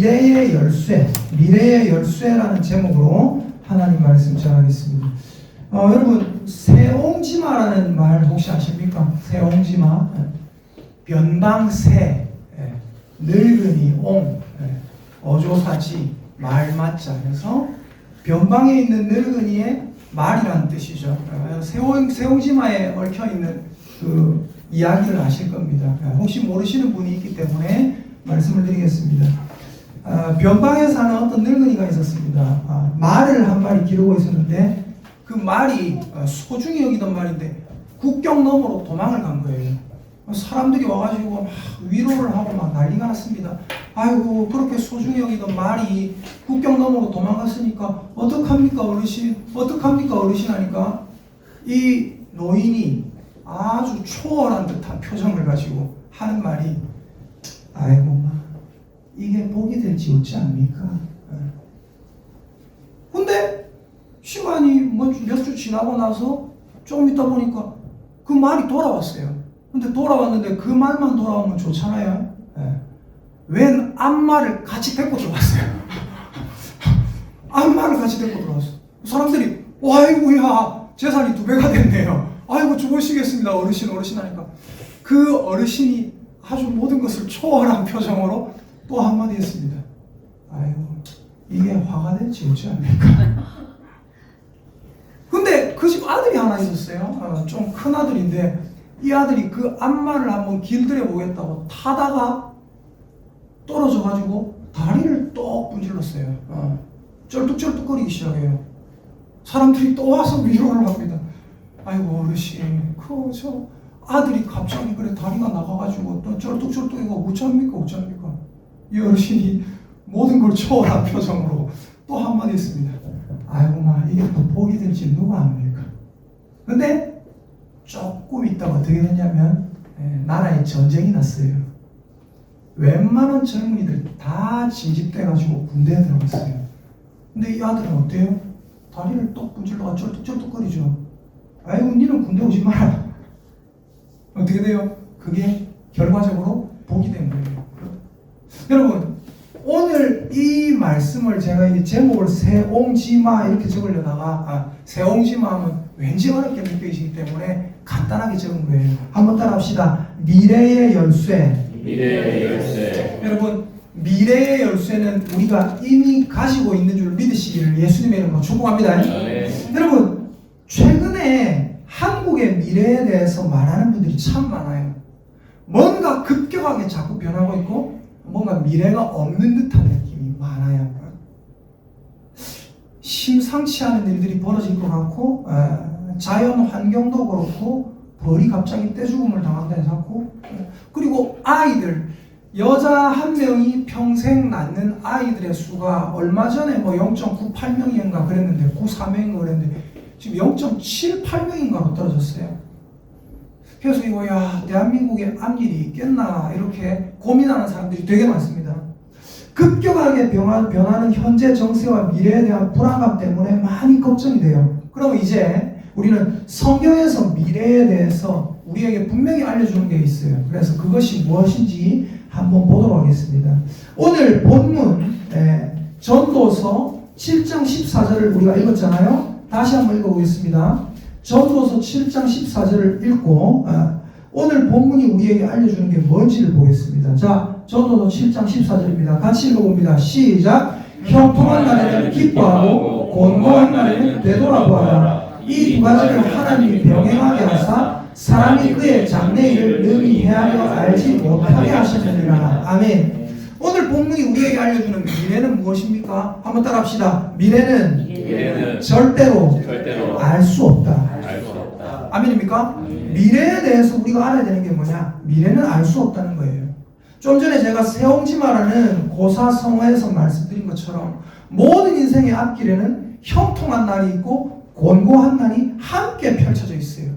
미래의 열쇠, 미래의 열쇠라는 제목으로 하나님 말씀 전하겠습니다. 여러분, 새옹지마라는 말 혹시 아십니까? 새옹지마, 변방새, 늙은이, 옹, 어조사지, 말맞자 해서 변방에 있는 늙은이의 말이라는 뜻이죠. 새옹지마에 얽혀있는 그 이야기를 아실 겁니다. 혹시 모르시는 분이 있기 때문에 말씀을 드리겠습니다. 변방에 사는 어떤 늙은이가 있었습니다. 말을 한 마리 기르고 있었는데 그 말이 소중히 여기던 말인데 국경 너머로 도망을 간 거예요. 사람들이 와가지고 막 위로를 하고 막 난리가 났습니다. 아이고, 그렇게 소중히 여기던 말이 국경 너머로 도망갔으니까 어떡합니까 어르신? 어떡합니까 어르신? 하니까 이 노인이 아주 초월한 듯한 표정을 가지고 하는 말이, 아이고, 이게 복이 될지 어찌 압니까? 근데 시간이 몇 주 지나고 나서 조금 있다 보니까 그 말이 돌아왔어요. 근데 돌아왔는데 그 말만 돌아오면 좋잖아요. 웬 앞말을 같이 데리고 들어왔어요. 앞말을 같이 데리고 들어왔어. 사람들이 아이고야, 재산이 2배가 됐네요. 아이고, 죽으시겠습니다 어르신 하니까 그 어르신이 아주 모든 것을 초월한 표정으로 또 한마디 했습니다. 아이고, 이게 화가 될지 어찌 합니까? 근데 그 집 아들이 하나 있었어요. 좀 큰 아들인데 이 아들이 그 앞말을 한번 길들여 보겠다고 타다가 떨어져가지고 다리를 똑 분질렀어요. 쩔뚝쩔뚝거리기 시작해요. 사람들이 또 와서 위로를 합니다. 아이고, 어르신, 저 아들이 갑자기 그래 다리가 나가가지고 또 쩔뚝쩔뚝이고 어쩝니까? 이 어르신이 모든 걸 초월한 표정으로 또 한마디 했습니다. 아이고, 이게 또 복이 될지 누가 압니까? 근데 조금 있다가 어떻게 됐냐면 나라에 전쟁이 났어요. 웬만한 젊은이들 다 징집돼가지고 군대에 들어갔어요. 근데 이 아들은 어때요? 다리를 똑 분질러가 쩔뚝쩔뚝거리죠. 아이고, 니는 군대 오지 마라. 어떻게 돼요? 그게 결과적으로 복이 된 거예요. 여러분, 오늘 이 말씀을 제가 이 제목을 새옹지마 이렇게 적으려다가 새옹지마 하면 왠지 어렵게 느껴지기 때문에 간단하게 적은 거예요. 한번 따라 합시다. 미래의 열쇠. 미래의 열쇠. 여러분, 미래의 열쇠는 우리가 이미 가지고 있는 줄 믿으시기를 예수님의 이름으로 축복합니다. 네. 여러분, 최근에 한국의 미래에 대해서 말하는 분들이 참 많아요. 뭔가 급격하게 자꾸 변하고 있고 뭔가 미래가 없는 듯한 느낌이 많아요. 심상치 않은 일들이 벌어질 것 같고 자연 환경도 그렇고 벌이 갑자기 떼죽음을 당한다는 사고, 그리고 아이들, 여자 한 명이 평생 낳는 아이들의 수가 얼마 전에 0.98명인가 그랬는데 94명인가 그랬는데 지금 0.78명인가로 떨어졌어요. 그래서 이거 대한민국에 앞일이 있겠나 이렇게 고민하는 사람들이 되게 많습니다. 급격하게 변하는 현재 정세와 미래에 대한 불안감 때문에 많이 걱정이 돼요. 그럼 이제 우리는 성경에서 미래에 대해서 우리에게 분명히 알려주는 게 있어요. 그래서 그것이 무엇인지 한번 보도록 하겠습니다. 오늘 본문 전도서 7장 14절을 우리가 읽었잖아요. 다시 한번 읽어보겠습니다. 전도서 7장 14절을 읽고 오늘 본문이 우리에게 알려주는 게 뭔지를 보겠습니다. 자, 전도서 7장 14절입니다. 같이 읽어봅니다. 시작. 형통한 날에는 기뻐하고 곤고한 날에는 되돌아보아라. 이 두 가지를 하나님이 병행하게 하사 사람이 그의 장래일을 능히 헤아려 알지 못하게 하셨느니라. 아멘. 오늘 본문이 우리에게 알려주는 미래는 무엇입니까? 한번 따라합시다. 미래는 절대로 알 수 없다. 아멘입니까? 미래에 대해서 우리가 알아야 되는 게 뭐냐? 미래는 알 수 없다는 거예요. 좀 전에 제가 새옹지마라는 고사성어에서 말씀드린 것처럼 모든 인생의 앞길에는 형통한 날이 있고 곤고한 날이 함께 펼쳐져 있어요.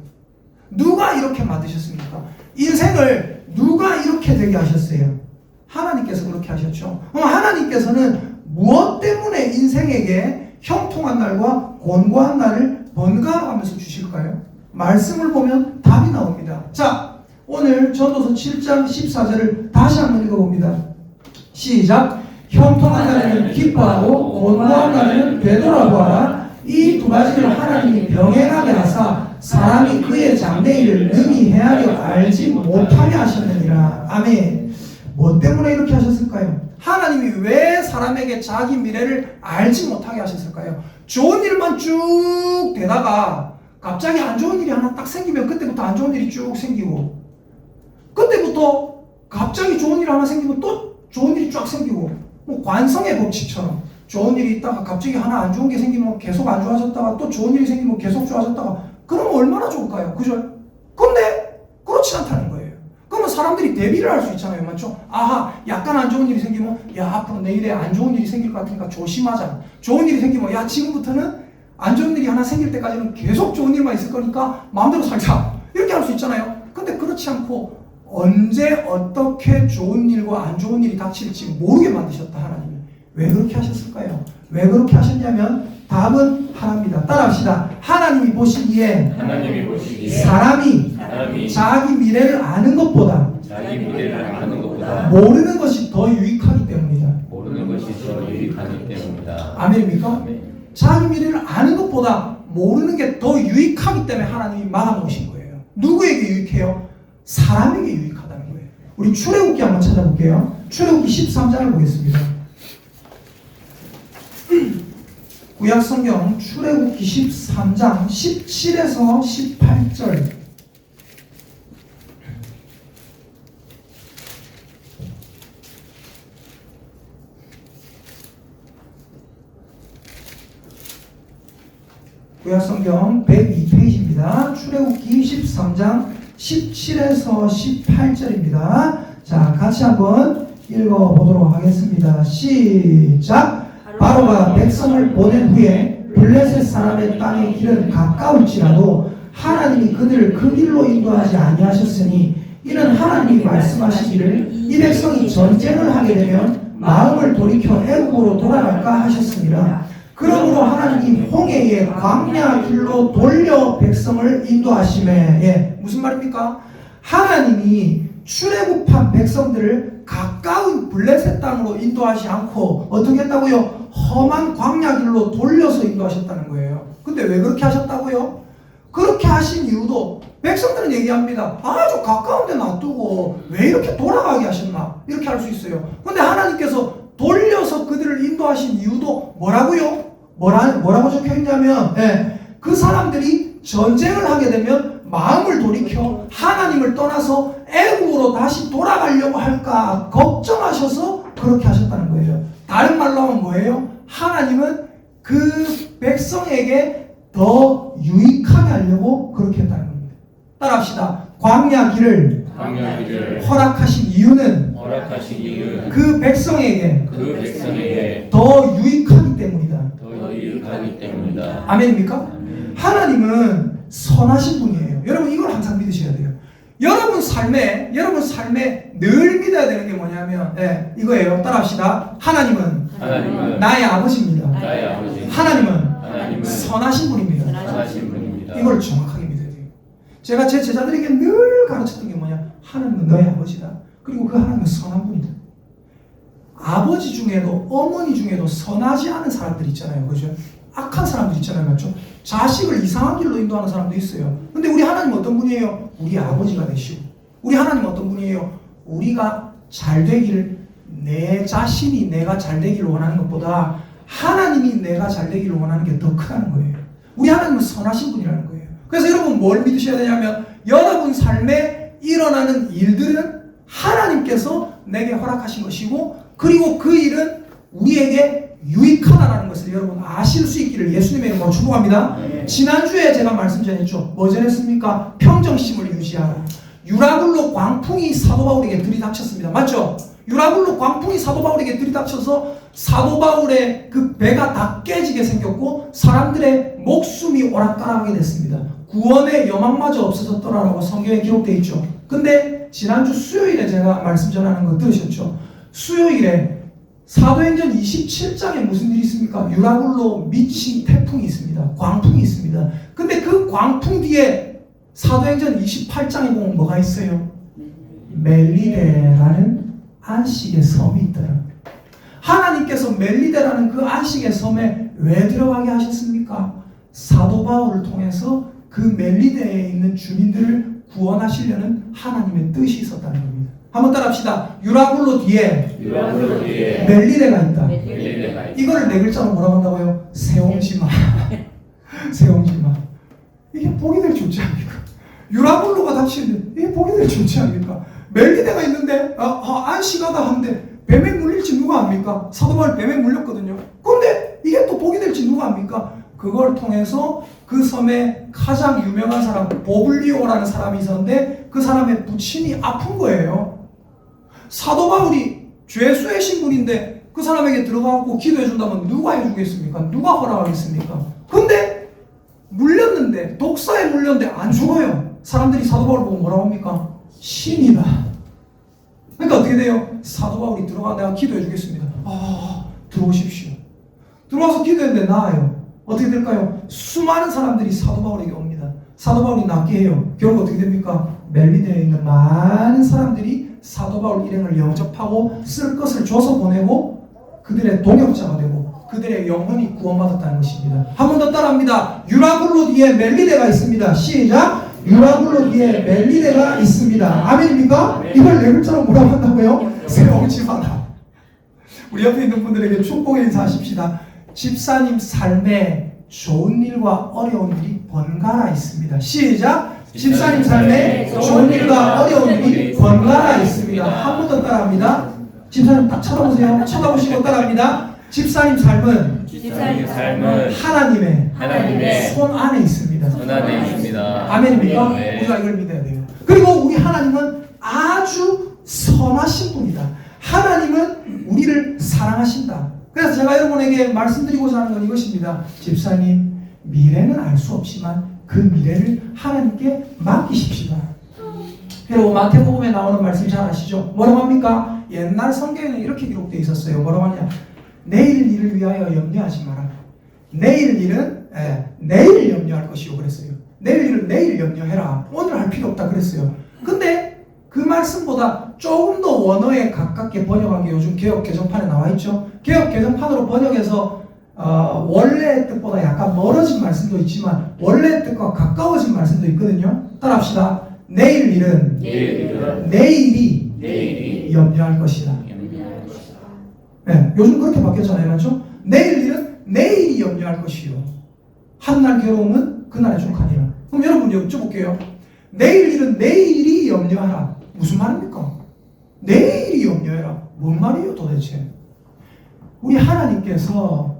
누가 이렇게 만드셨습니까? 인생을 누가 이렇게 되게 하셨어요? 하나님께서 그렇게 하셨죠. 그럼 하나님께서는 무엇 때문에 인생에게 형통한 날과 곤고한 날을 번갈아가면서 주실까요? 말씀을 보면 답이 나옵니다. 자, 오늘 전도서 7장 14절을 다시 한번 읽어봅니다. 시작. 형통한 날에는 기뻐하고 곤고한 날에는 되돌아보아라. 이 두 가지를 하나님이 병행하게 하사 사람이 그의 장래일을 능히 헤아려 알지 못하게 하셨느니라. 아멘. 뭐 때문에 이렇게 하셨을까요? 하나님이 왜 사람에게 자기 미래를 알지 못하게 하셨을까요? 좋은 일만 쭉 되다가 갑자기 안 좋은 일이 하나 딱 생기면 그때부터 안 좋은 일이 쭉 생기고, 그때부터 갑자기 좋은 일 하나 생기면 또 좋은 일이 쫙 생기고, 뭐 관성의 법칙처럼 좋은 일이 있다가 갑자기 하나 안 좋은 게 생기면 계속 안 좋아졌다가 또 좋은 일이 생기면 계속 좋아졌다가, 그러면 얼마나 좋을까요? 그죠? 근데 그렇지 않다는 거예요. 그러면 사람들이 대비를 할 수 있잖아요. 맞죠? 아하, 약간 안 좋은 일이 생기면 야, 앞으로 내일에 안 좋은 일이 생길 것 같으니까 조심하자. 좋은 일이 생기면 야, 지금부터는 안 좋은 일이 하나 생길 때까지는 계속 좋은 일만 있을 거니까 마음대로 살자. 이렇게 할 수 있잖아요. 근데 그렇지 않고 언제 어떻게 좋은 일과 안 좋은 일이 닥칠지 모르게 만드셨다, 하나님이. 왜 그렇게 하셨을까요? 왜 그렇게 하셨냐면 답은 하나입니다. 따라합시다. 하나님이 보시기에 사람이 자기 미래를 아는 것보다 모르는 것이 더 유익하기 때문이다. 아멘입니까? 자기 미래를 아는 것보다 모르는 게 더 유익하기 때문에 하나님이 막아놓으신 거예요. 누구에게 유익해요? 사람에게 유익하다는 거예요. 우리 출애굽기 한번 찾아볼게요. 출애굽기 13장을 보겠습니다. 구약성경 출애굽기 13장 17에서 18절. 구약성경 102페이지입니다. 출애굽기 13장 17에서 18절입니다. 자, 같이 한번 읽어보도록 하겠습니다. 시작! 바로가 백성을 보낸 후에 블레셋 사람의 땅의 길은 가까울지라도 하나님이 그들을 그 길로 인도하지 아니하셨으니 이는 하나님이 말씀하시기를 이 백성이 전쟁을 하게 되면 마음을 돌이켜 애국으로 돌아갈까 하셨습니다. 그러므로 하나님이 홍해의 광야 길로 돌려 백성을 인도하시매. 예, 무슨 말입니까? 하나님이 출애굽한 백성들을 가까운 블레셋 땅으로 인도하지 않고 어떻게 했다고요? 험한 광야 길로 돌려서 인도하셨다는 거예요. 근데 왜 그렇게 하셨다고요? 그렇게 하신 이유도 백성들은 얘기합니다. 아주 가까운 데 놔두고 왜 이렇게 돌아가게 하셨나? 이렇게 할 수 있어요. 근데 하나님께서 돌려서 그들을 인도하신 이유도 뭐라고요? 뭐라고 적혀있냐면, 그 사람들이 전쟁을 하게 되면 마음을 돌이켜 하나님을 떠나서 애국으로 다시 돌아가려고 할까 걱정하셔서 그렇게 하셨다는 거예요. 다른 말로 하면 뭐예요? 하나님은 그 백성에게 더 유익하게 하려고 그렇게 했다는 겁니다. 따라합시다. 광야 길을 허락하신 이유는 그 백성에게 더 유익하기 때문이다. 아멘입니까? 하나님은 선하신 분이에요. 여러분 이걸 항상 믿으셔야 돼요. 여러분 삶에 늘 믿어야 되는 게 뭐냐면 이거예요. 따라합시다. 하나님은 나의 아버지입니다. 하나님은 선하신 분입니다. 이걸 정확하게 믿어야 돼요. 제가 제 제자들에게 늘 가르쳤던 게 뭐냐? 하나님은 너의 아버지다. 그리고 그 하나님은 선한 분이다. 아버지 중에도 어머니 중에도 선하지 않은 사람들 있잖아요. 그죠? 악한 사람들 있잖아요. 맞죠? 자식을 이상한 길로 인도하는 사람도 있어요. 근데 우리 하나님 어떤 분이에요? 우리 아버지가 되시고. 우리 하나님 어떤 분이에요? 우리가 잘 되기를, 내 자신이 내가 잘 되기를 원하는 것보다 하나님이 내가 잘 되기를 원하는 게 더 크다는 거예요. 우리 하나님은 선하신 분이라는 거예요. 그래서 여러분 뭘 믿으셔야 되냐면 여러분 삶에 일어나는 일들은 하나님께서 내게 허락하신 것이고, 그리고 그 일은 우리에게 유익하다라는 것을 여러분 아실 수 있기를 예수님의 이름으로 축복합니다. 지난주에 제가 말씀 전했죠. 뭐 전했습니까? 평정심을 유지하라. 유라굴로 광풍이 사도 바울에게 들이닥쳤습니다. 맞죠? 유라굴로 광풍이 사도 바울에게 들이닥쳐서 사도 바울의 그 배가 다 깨지게 생겼고 사람들의 목숨이 오락가락하게 됐습니다. 구원의 여망마저 없어졌더라라고 성경에 기록되어 있죠. 근데 지난주 수요일에 제가 말씀 전하는 거 들으셨죠? 수요일에 사도행전 27장에 무슨 일이 있습니까? 유라굴로 미친 태풍이 있습니다. 광풍이 있습니다. 근데 그 광풍 뒤에 사도행전 28장에 보면 뭐가 있어요? 멜리레라는 안식의 섬이 있더라. 하나님께서 멜리데라는 그 안식의 섬에 왜 들어가게 하셨습니까? 사도 바울을 통해서 그 멜리데에 있는 주민들을 구원하시려는 하나님의 뜻이 있었다는 겁니다. 한번 따라합시다. 유라굴로 뒤에 멜리데가 있다. 이걸 네 글자로 뭐라고 한다고요? 세옹지마. 세옹지마. 이게 보기 될 좋지 않습니까? 유라굴로가 닥치는데 이게 보기 될 좋지 않습니까? 멜리데가 있는데 안식하다 하는데 뱀에 물릴지 누가 압니까? 사도 바울 뱀에 물렸거든요. 근데 이게 또 보기 될지 누가 압니까? 그걸 통해서 그 섬에 가장 유명한 사람 보블리오라는 사람이 있었는데 그 사람의 부친이 아픈 거예요. 사도 바울이 죄수의 신분인데 그 사람에게 들어가고 기도해 준다면 누가 해주겠습니까? 누가 허락하겠습니까? 근데 물렸는데 독사에 물렸는데 안 죽어요. 사람들이 사도 바울 보고 뭐라고 합니까? 신이다. 그러니까 어떻게 돼요? 사도 바울이 들어가 내가 기도해 주겠습니다. 들어오십시오. 들어와서 기도했는데 나아요. 어떻게 될까요? 수많은 사람들이 사도 바울에게 옵니다. 사도 바울이 낫게 해요. 결국 어떻게 됩니까? 멜리데에 있는 많은 사람들이 사도 바울 일행을 영접하고 쓸 것을 줘서 보내고 그들의 동역자가 되고 그들의 영혼이 구원받았다는 것입니다. 한 번 더 따라합니다. 유라굴로 뒤에 멜리데가 있습니다. 시작! 유라굴로 뒤에 멜리데가 있습니다. 아멘입니까? 이걸 네 글자로 뭐라고 한다고요? 세옹지마다. 우리 옆에 있는 분들에게 축복의 인사하십시다. 집사님 삶에 좋은 일과 어려운 일이 번갈아 있습니다. 시작! 집사님 삶에 좋은 일과 어려운 일이 번갈아 있습니다. 한 번 더 따라합니다. 집사님 딱 쳐다보세요. 쳐다보시고 따라합니다. 집사님 삶은 하나님의 손 안에 있습니다. 손 안에 있습니다. 아멘입니까? 네. 우리가 이걸 믿어야 돼요. 그리고 우리 하나님은 아주 선하신 분이다. 하나님은 우리를 사랑하신다. 그래서 제가 여러분에게 말씀드리고자 하는 건 이것입니다. 집사님, 미래는 알 수 없지만 그 미래를 하나님께 맡기십시다. 여러분 마태복음에 나오는 말씀 잘 아시죠? 뭐라고 합니까? 옛날 성경에는 이렇게 기록되어 있었어요. 뭐라고 하냐? 내일 일을 위하여 염려하지 마라. 내일 일은 내일 염려할 것이요 그랬어요. 내일 일은 내일 염려해라. 오늘 할 필요 없다 그랬어요. 근데 그 말씀보다 조금 더 원어에 가깝게 번역한 게 요즘 개역 개정판에 나와 있죠. 개역 개정판으로 번역해서 원래의 뜻보다 약간 멀어진 말씀도 있지만 원래의 뜻과 가까워진 말씀도 있거든요. 따라합시다. 내일 일은 내일이 염려할 것이다. 네, 요즘 그렇게 바뀌었잖아요. 맞죠? 내일 일은 내일이 염려할 것이요. 한날 괴로움은 그날의 족하니라. 그럼 여러분 여쭤볼게요. 내일 일은 내일이 염려하라. 무슨 말입니까? 내일이 염려해라. 뭔 말이에요 도대체? 우리 하나님께서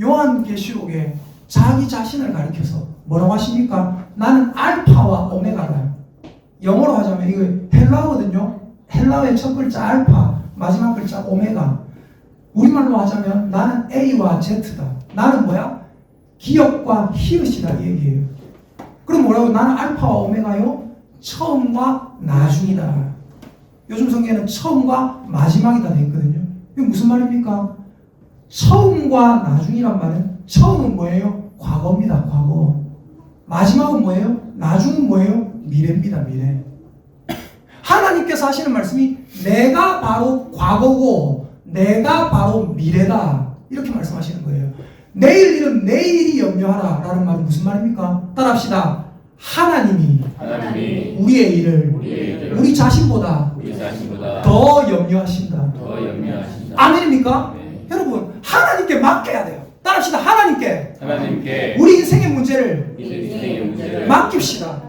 요한계시록에 자기 자신을 가리켜서 뭐라고 하십니까? 나는 알파와 오메가다. 영어로 하자면 이거 헬라어거든요. 헬라어의 첫 글자 알파, 마지막 글자 오메가. 우리말로 하자면 나는 A와 Z다. 나는 뭐야? 기억과 히읗이다 이 얘기예요. 그럼 뭐라고? 나는 알파와 오메가요? 처음과 나중이다. 요즘 성경에는 처음과 마지막이다 되어 있거든요. 이게 무슨 말입니까? 처음과 나중이란 말은 처음은 뭐예요? 과거입니다. 과거. 마지막은 뭐예요? 나중은 뭐예요? 미래입니다. 미래. 하나님께서 하시는 말씀이 내가 바로 과거고 내가 바로 미래다. 이렇게 말씀하시는 거예요. 내일 일은 내일이 염려하라 라는 말은 무슨 말입니까? 따라합시다. 하나님이 우리의 일을 우리 자신보다 더 염려하신다. 아멘입니까? 네. 여러분 하나님께 맡겨야 돼요. 따라합시다. 하나님께 우리 인생의 문제를 맡깁시다.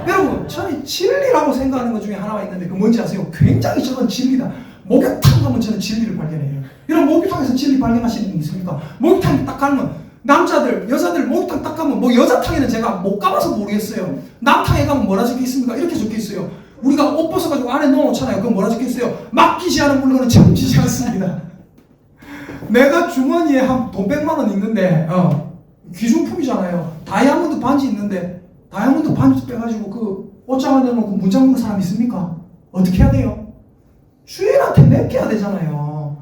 여러분 저는 진리라고 생각하는 것 중에 하나가 있는데 그 뭔지 아세요? 굉장히 저는 진리다. 목욕탕 가면 저는 진리를 발견해요. 여러분 목욕탕에서 진리 발견하시는 분 있습니까? 목욕탕 딱 가면 남자들, 여자들 목욕탕 딱 가면 뭐 여자탕에는 제가 못 가봐서 모르겠어요. 남탕에 가면 뭐라 적혀 있습니까? 이렇게 적혀 있어요. 우리가 옷 벗어가지고 안에 넣어놓잖아요. 그럼 뭐라 적혀 있어요? 맡기지 않은 물건은 채워지지 않습니다. 내가 주머니에 한 돈 100만 원 있는데 귀중품이잖아요. 다이아몬드 반지 있는데 다이아몬드 반지 빼가지고 그 옷장 안에 놓고 문장 보는 사람 있습니까? 어떻게 해야 돼요? 주인한테 맡겨야 되잖아요.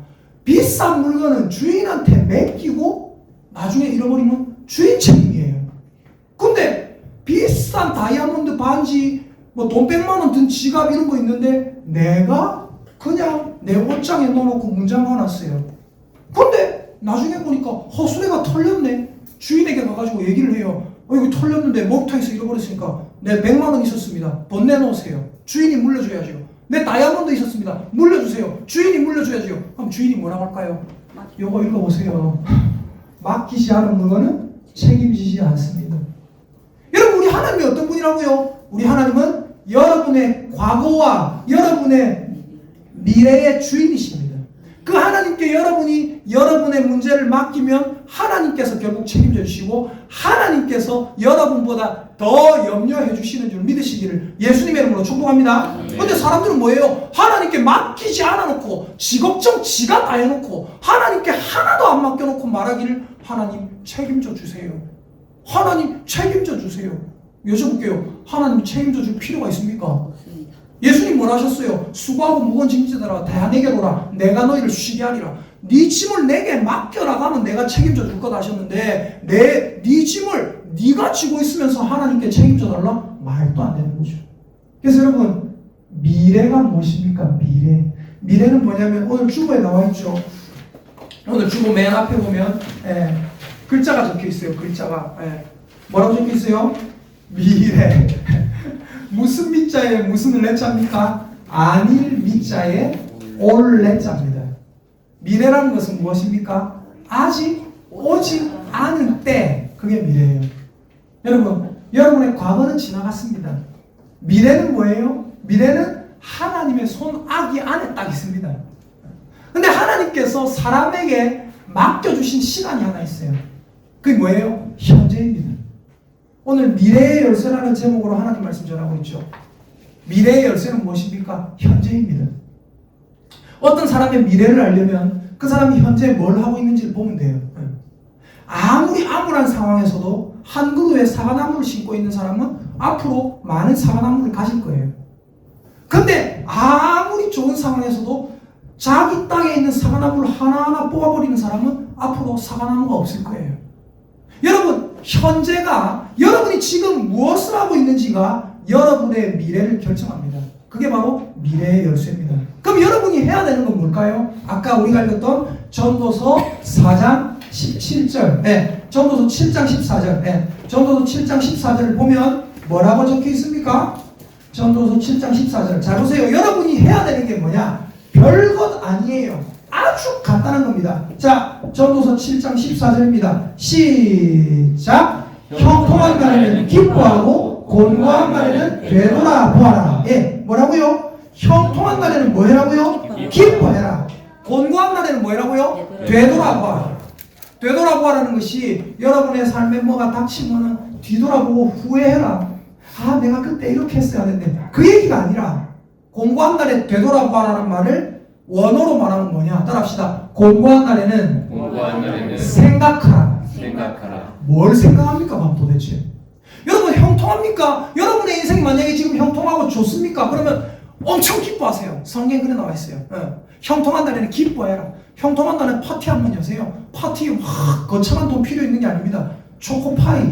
비싼 물건은 주인한테 맡기고 나중에 잃어버리면 주인 책임이에요. 근데 비싼 다이아몬드 반지 뭐 돈 100만 원 든 지갑 이런 거 있는데 내가 그냥 내 옷장에 넣어놓고 문장 가놨어요. 근데 나중에 보니까 허수레가 털렸네. 주인에게 가가지고 얘기를 해요. 이거 털렸는데 목욕탕에서 잃어버렸으니까 내 100만 원 있었습니다. 돈 내놓으세요. 주인이 물려줘야죠. 내 다이아몬드 있었습니다. 물려주세요. 주인이 물려줘야죠. 그럼 주인이 뭐라고 할까요? 요거 읽어보세요. 맡기지 않은 물건은 책임지지 않습니다. 여러분, 우리 하나님이 어떤 분이라고요? 우리 하나님은 여러분의 과거와 여러분의 미래의 주인이십니다. 그 하나님께 여러분이 여러분의 문제를 맡기면 하나님께서 결국 책임져 주시고 하나님께서 여러분보다 더 염려해 주시는 줄 믿으시기를 예수님의 이름으로 축복합니다. 그런데 사람들은 뭐예요? 하나님께 맡기지 않아놓고 지 걱정 지가 다 해놓고 하나님께 하나도 안 맡겨놓고 말하기를 하나님 책임져 주세요. 하나님 책임져 주세요. 여쭤볼게요. 하나님 책임져 줄 필요가 있습니까? 예수님 뭐라 하셨어요? 수고하고 무거운 짐지들아 다 내게로 오라. 내가 너희를 쉬게 하리라. 네 짐을 내게 맡겨라 하면 내가 책임져 줄 거다 하셨는데 네 짐을 네가 지고 있으면서 하나님께 책임져 달라? 말도 안 되는 거죠. 그래서 여러분, 미래가 무엇입니까? 미래는 뭐냐면 오늘 주보에 나와 있죠. 오늘 주보 맨 앞에 보면 글자가 적혀 있어요. 글자가 뭐라고 적혀 있어요? 미래. 무슨 미자에 무슨 레자입니까? 아닐 미자에 올 레자입니다. 미래라는 것은 무엇입니까? 아직 오지 않은 때, 그게 미래예요. 여러분, 여러분의 과거는 지나갔습니다. 미래는 뭐예요? 미래는 하나님의 손아귀 안에 딱 있습니다. 근데 하나님께서 사람에게 맡겨주신 시간이 하나 있어요. 그게 뭐예요? 현재입니다. 오늘 미래의 열쇠라는 제목으로 하나님 말씀 전하고 있죠. 미래의 열쇠는 무엇입니까? 현재입니다. 어떤 사람의 미래를 알려면 그 사람이 현재 뭘 하고 있는지를 보면 돼요. 아무리 암울한 상황에서도 한 그루의 사과나무를 심고 있는 사람은 앞으로 많은 사과나무를 가질 거예요. 근데 아무리 좋은 상황에서도 자기 땅에 있는 사과나무를 하나하나 뽑아버리는 사람은 앞으로 사과나무가 없을 거예요. 여러분, 현재가 여러분이 지금 무엇을 하고 있는지가 여러분의 미래를 결정합니다. 그게 바로 미래의 열쇠입니다. 그럼 여러분이 해야 되는 건 뭘까요? 아까 우리가 읽었던 전도서 4장 17절, 전도서 7장 14절, 전도서 7장 14절을 보면 뭐라고 적혀 있습니까? 전도서 7장 14절. 잘 보세요. 여러분이 해야 되는 게 뭐냐? 별것 아니에요. 아주 간단한 겁니다. 자, 전도서 7장 14절입니다. 시작. 형통한 날에는 기뻐하고 곤고한 날에는 되돌아보아라. 뭐라고요? 형통한 날에는 뭐 해라고요? 기뻐해라. 곤고한 날에는 뭐 해라고요? 되돌아보아라. 되돌아보아라는 것이 여러분의 삶에 뭐가 닥치면은 뒤돌아보고 후회해라. 아, 내가 그때 이렇게 했어야 했는데. 그 얘기가 아니라 곤고한 날에 되돌아보아라는 말을 원어로 말하면 뭐냐? 따라합시다. 곤고한 날에는 생각하라. 뭘 생각합니까? 그럼 도대체 여러분, 형통합니까? 여러분의 인생이 만약에 지금 형통하고 좋습니까? 그러면 엄청 기뻐하세요. 성경에 그래 나와 있어요. 형통한 날에는 기뻐해라. 형통한 날에는 파티 한번 여세요. 파티 막 거창한 돈 필요 있는 게 아닙니다. 초코파이,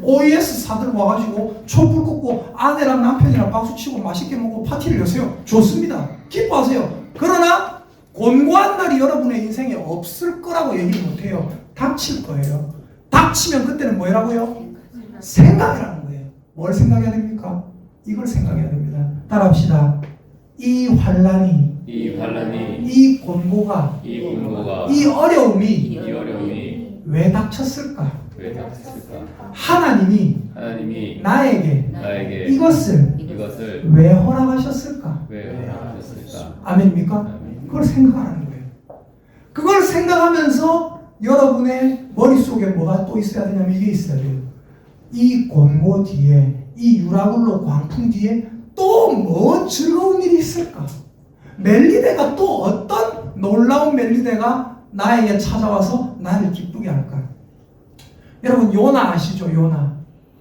OES 사들고 와가지고 촛불 꽂고 아내랑 남편이랑 박수치고 맛있게 먹고 파티를 여세요. 좋습니다. 기뻐하세요. 그러나 곤고한 날이 여러분의 인생에 없을 거라고 얘기 못해요. 닥칠 거예요. 닥치면 그때는 뭐라고요? 생각이라는 거예요. 뭘 생각해야 됩니까? 이걸 생각해야 됩니다. 따라합시다. 이 환란이, 이 곤고가, 이 어려움이 왜 닥쳤을까? 하나님이 나에게 이것을 왜 허락하셨을까? 아멘입니까? 그걸 생각하는 거예요. 그걸 생각하면서 여러분의 머릿속에 뭐가 또 있어야 되냐면 이게 있어야 돼요. 이 곤고 뒤에, 이 유라굴로 광풍 뒤에 또 뭐 즐거운 일이 있을까? 멜리데가 또 어떤 놀라운 멜리데가 나에게 찾아와서 나를 기쁘게 할까? 여러분, 요나 아시죠?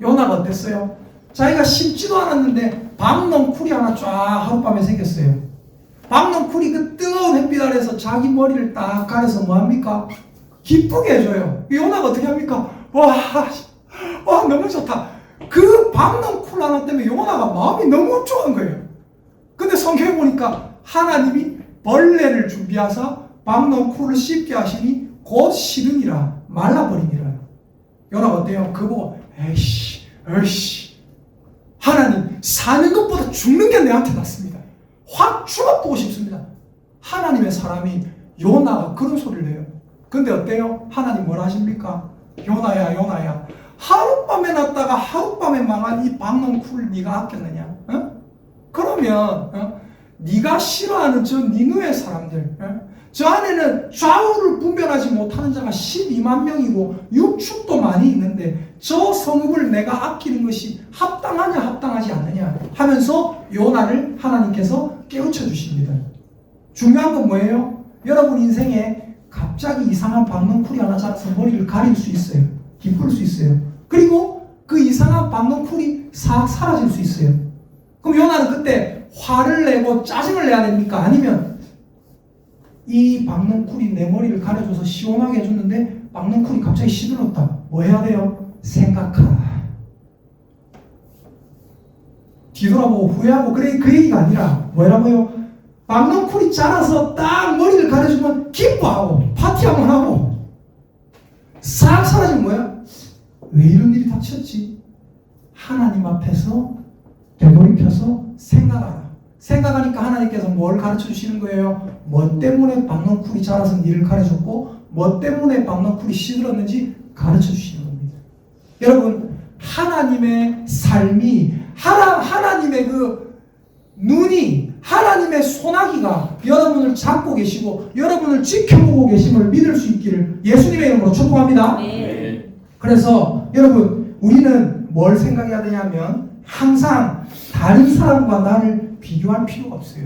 요나가 어땠어요? 자기가 심지도 않았는데 박넝쿨이 하나 쫙 하룻밤에 생겼어요. 박넝쿨이 그 뜨거운 햇빛 아래서 자기 머리를 딱 가려서 뭐합니까? 기쁘게 해줘요. 요나가 어떻게 합니까? 와, 너무 좋다. 그 박넝쿨 하나 때문에 요나가 마음이 너무 좋은 거예요. 근데 성경에 보니까 하나님이 벌레를 준비하사 박넝쿨을 씹게 하시니 곧 시드니라 말라버리니라. 여러분 어때요? 그거 보고 에이씨 하나님 사는 것보다 죽는 게 내한테 낫습니다. 확 죽어보고 싶습니다. 하나님의 사람이 요나가 그런 소리를 해요. 근데 어때요? 하나님 뭘 하십니까? 요나야 하룻밤에 났다가 하룻밤에 망한 이 박넝쿨 네가 아꼈느냐? 어? 그러면 네가 싫어하는 저 니누의 사람들, 저 안에는 좌우를 분별하지 못하는 자가 12만 명이고 육축도 많이 있는데 저 성읍을 내가 아끼는 것이 합당하냐 합당하지 않느냐 하면서 요나를 하나님께서 깨우쳐 주십니다. 중요한 건 뭐예요? 여러분 인생에 갑자기 이상한 박넝쿨이 하나 자라서 머리를 가릴 수 있어요. 기쁠 수 있어요. 그리고 그 이상한 박넝쿨이 싹 사라질 수 있어요. 그럼 요나는 그때 화를 내고 짜증을 내야 됩니까? 아니면 이 박넝쿨이 내 머리를 가려줘서 시원하게 해줬는데 박넝쿨이 갑자기 시들었다. 뭐 해야 돼요? 생각하라. 뒤돌아보고 후회하고 그래 그 얘기가 아니라 뭐라고요? 박넝쿨이 자라서 딱 머리를 가려주면 기뻐하고 파티 한번 하고 싹 사라지면 뭐야? 왜 이런 일이 닥쳤지? 하나님 앞에서 되돌이켜서 생각하라. 생각하니까 하나님께서 뭘 가르쳐 주시는 거예요? 뭐 때문에 박넝쿨이 자라서 니를 가르쳐줬고 뭐 때문에 박넝쿨이 시들었는지 가르쳐 주시는 겁니다. 여러분 하나님의 삶이 하나님의 그 눈이 하나님의 소나기가 여러분을 잡고 계시고 여러분을 지켜보고 계심을 믿을 수 있기를 예수님의 이름으로 축복합니다. 네. 그래서 여러분 우리는 뭘 생각해야 되냐면 항상 다른 사람과 나를 비교할 필요가 없어요.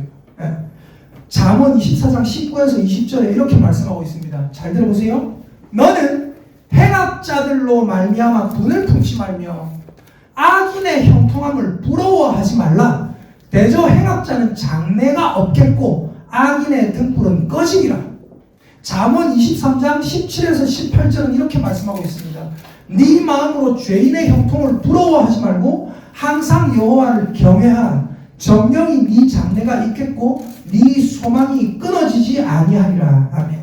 잠언 24장 19에서 20절에 이렇게 말씀하고 있습니다. 잘 들어보세요. 너는 행악자들로 말미암아 분을 품지 말며 악인의 형통함을 부러워하지 말라. 대저 행악자는 장래가 없겠고 악인의 등불은 꺼지리라. 잠언 23장 17에서 18절은 이렇게 말씀하고 있습니다. 네 마음으로 죄인의 형통을 부러워하지 말고 항상 여호와를 경외하라. 정령이 네 장래가 있겠고 네 소망이 끊어지지 아니하리라. 아멘.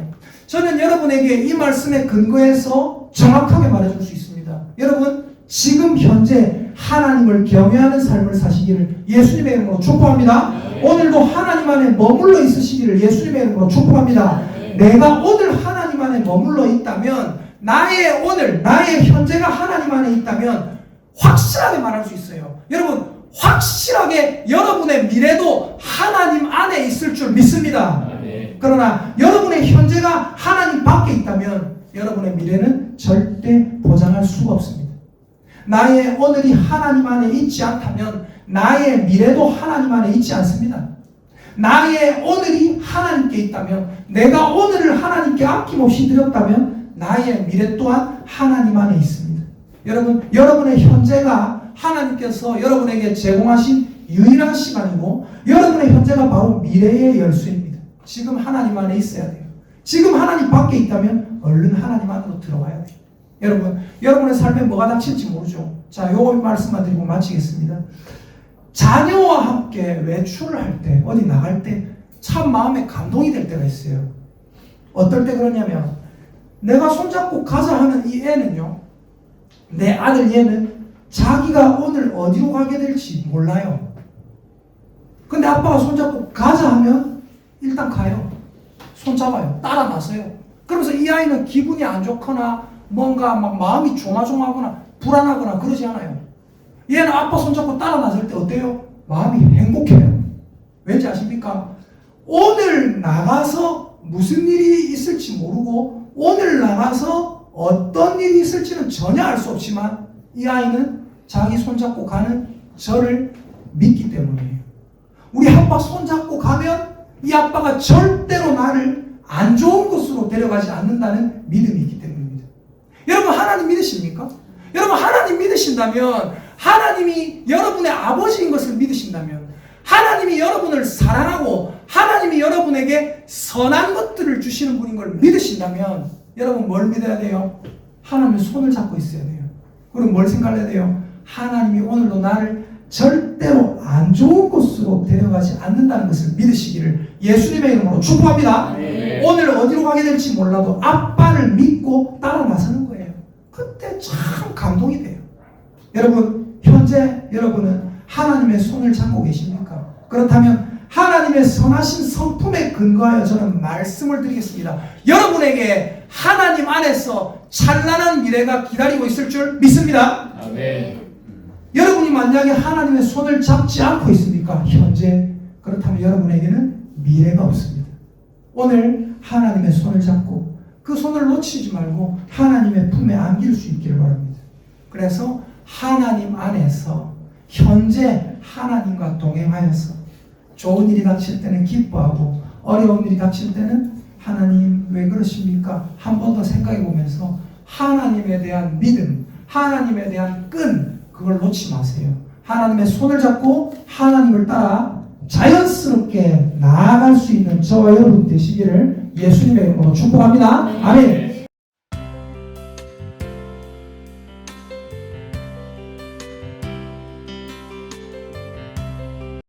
저는 여러분에게 이 말씀에 근거해서 정확하게 말해줄 수 있습니다. 여러분 지금 현재 하나님을 경외하는 삶을 사시기를 예수님의 이름으로 축복합니다. 오늘도 하나님 안에 머물러 있으시기를 예수님의 이름으로 축복합니다. 내가 오늘 하나님 안에 머물러 있다면 나의 오늘 나의 현재가 하나님 안에 있다면 확실하게 말할 수 있어요. 여러분 확실하게 여러분의 미래도 하나님 안에 있을 줄 믿습니다. 그러나 여러분의 현재가 하나님 밖에 있다면 여러분의 미래는 절대 보장할 수가 없습니다. 나의 오늘이 하나님 안에 있지 않다면 나의 미래도 하나님 안에 있지 않습니다. 나의 오늘이 하나님께 있다면 내가 오늘을 하나님께 아낌없이 드렸다면 나의 미래 또한 하나님 안에 있습니다. 여러분, 여러분의 현재가 하나님께서 여러분에게 제공하신 유일한 시간이고 여러분의 현재가 바로 미래의 열쇠입니다. 지금 하나님 안에 있어야 돼요. 지금 하나님 밖에 있다면 얼른 하나님 안으로 들어와야 돼요. 여러분, 여러분의 삶에 뭐가 닥칠지 모르죠. 자, 요 말씀만 드리고 마치겠습니다. 자녀와 함께 외출을 할 때, 어디 나갈 때 참 마음에 감동이 될 때가 있어요. 어떨 때 그러냐면 내가 손잡고 가자 하는 이 애는요, 내 아들 얘는 자기가 오늘 어디로 가게 될지 몰라요. 근데 아빠가 손잡고 가자 하면 일단 가요. 손잡아요. 따라 나서요. 그러면서 이 아이는 기분이 안 좋거나 뭔가 막 마음이 조마조마하거나 불안하거나 그러지 않아요. 얘는 아빠 손잡고 따라 나설 때 어때요? 마음이 행복해요. 왠지 아십니까? 오늘 나가서 무슨 일이 있을지 모르고 오늘 나가서 어떤 일이 있을지는 전혀 알 수 없지만 이 아이는 자기 손잡고 가는 저를 믿기 때문이에요. 우리 아빠 손잡고 가면 이 아빠가 절대로 나를 안 좋은 곳으로 데려가지 않는다는 믿음이 있기 때문입니다. 여러분 하나님 믿으십니까? 여러분 하나님 믿으신다면 하나님이 여러분의 아버지인 것을 믿으신다면 하나님이 여러분을 사랑하고 하나님이 여러분에게 선한 것들을 주시는 분인 걸 믿으신다면 여러분 뭘 믿어야 돼요? 하나님의 손을 잡고 있어야 돼요. 그리고 뭘 생각해야 돼요? 하나님이 오늘도 나를 절대로 안 좋은 곳으로 곳으로 데려가지 않는다는 것을 믿으시기를 예수님의 이름으로 축복합니다. 네. 오늘 어디로 가게 될지 몰라도 아빠를 믿고 따라 나서는 거예요. 그때 참 감동이 돼요. 여러분, 현재 여러분은 하나님의 손을 잡고 계십니까? 그렇다면 하나님의 선하신 성품에 근거하여 저는 말씀을 드리겠습니다. 여러분에게 하나님 안에서 찬란한 미래가 기다리고 있을 줄 믿습니다. 아멘. 여러분이 만약에 하나님의 손을 잡지 않고 있습니까? 현재. 그렇다면 여러분에게는 미래가 없습니다. 오늘 하나님의 손을 잡고 그 손을 놓치지 말고 하나님의 품에 안길 수 있기를 바랍니다. 그래서 하나님 안에서 현재 하나님과 동행하여서 좋은 일이 닥칠 때는 기뻐하고 어려운 일이 닥칠 때는 하나님 왜 그러십니까? 한 번 더 생각해 보면서 하나님에 대한 믿음, 하나님에 대한 끈, 그걸 놓지 마세요. 하나님의 손을 잡고 하나님을 따라 자연스럽게 나아갈 수 있는 저와 여러분 되시기를 예수님의 이름으로 축복합니다. 아멘.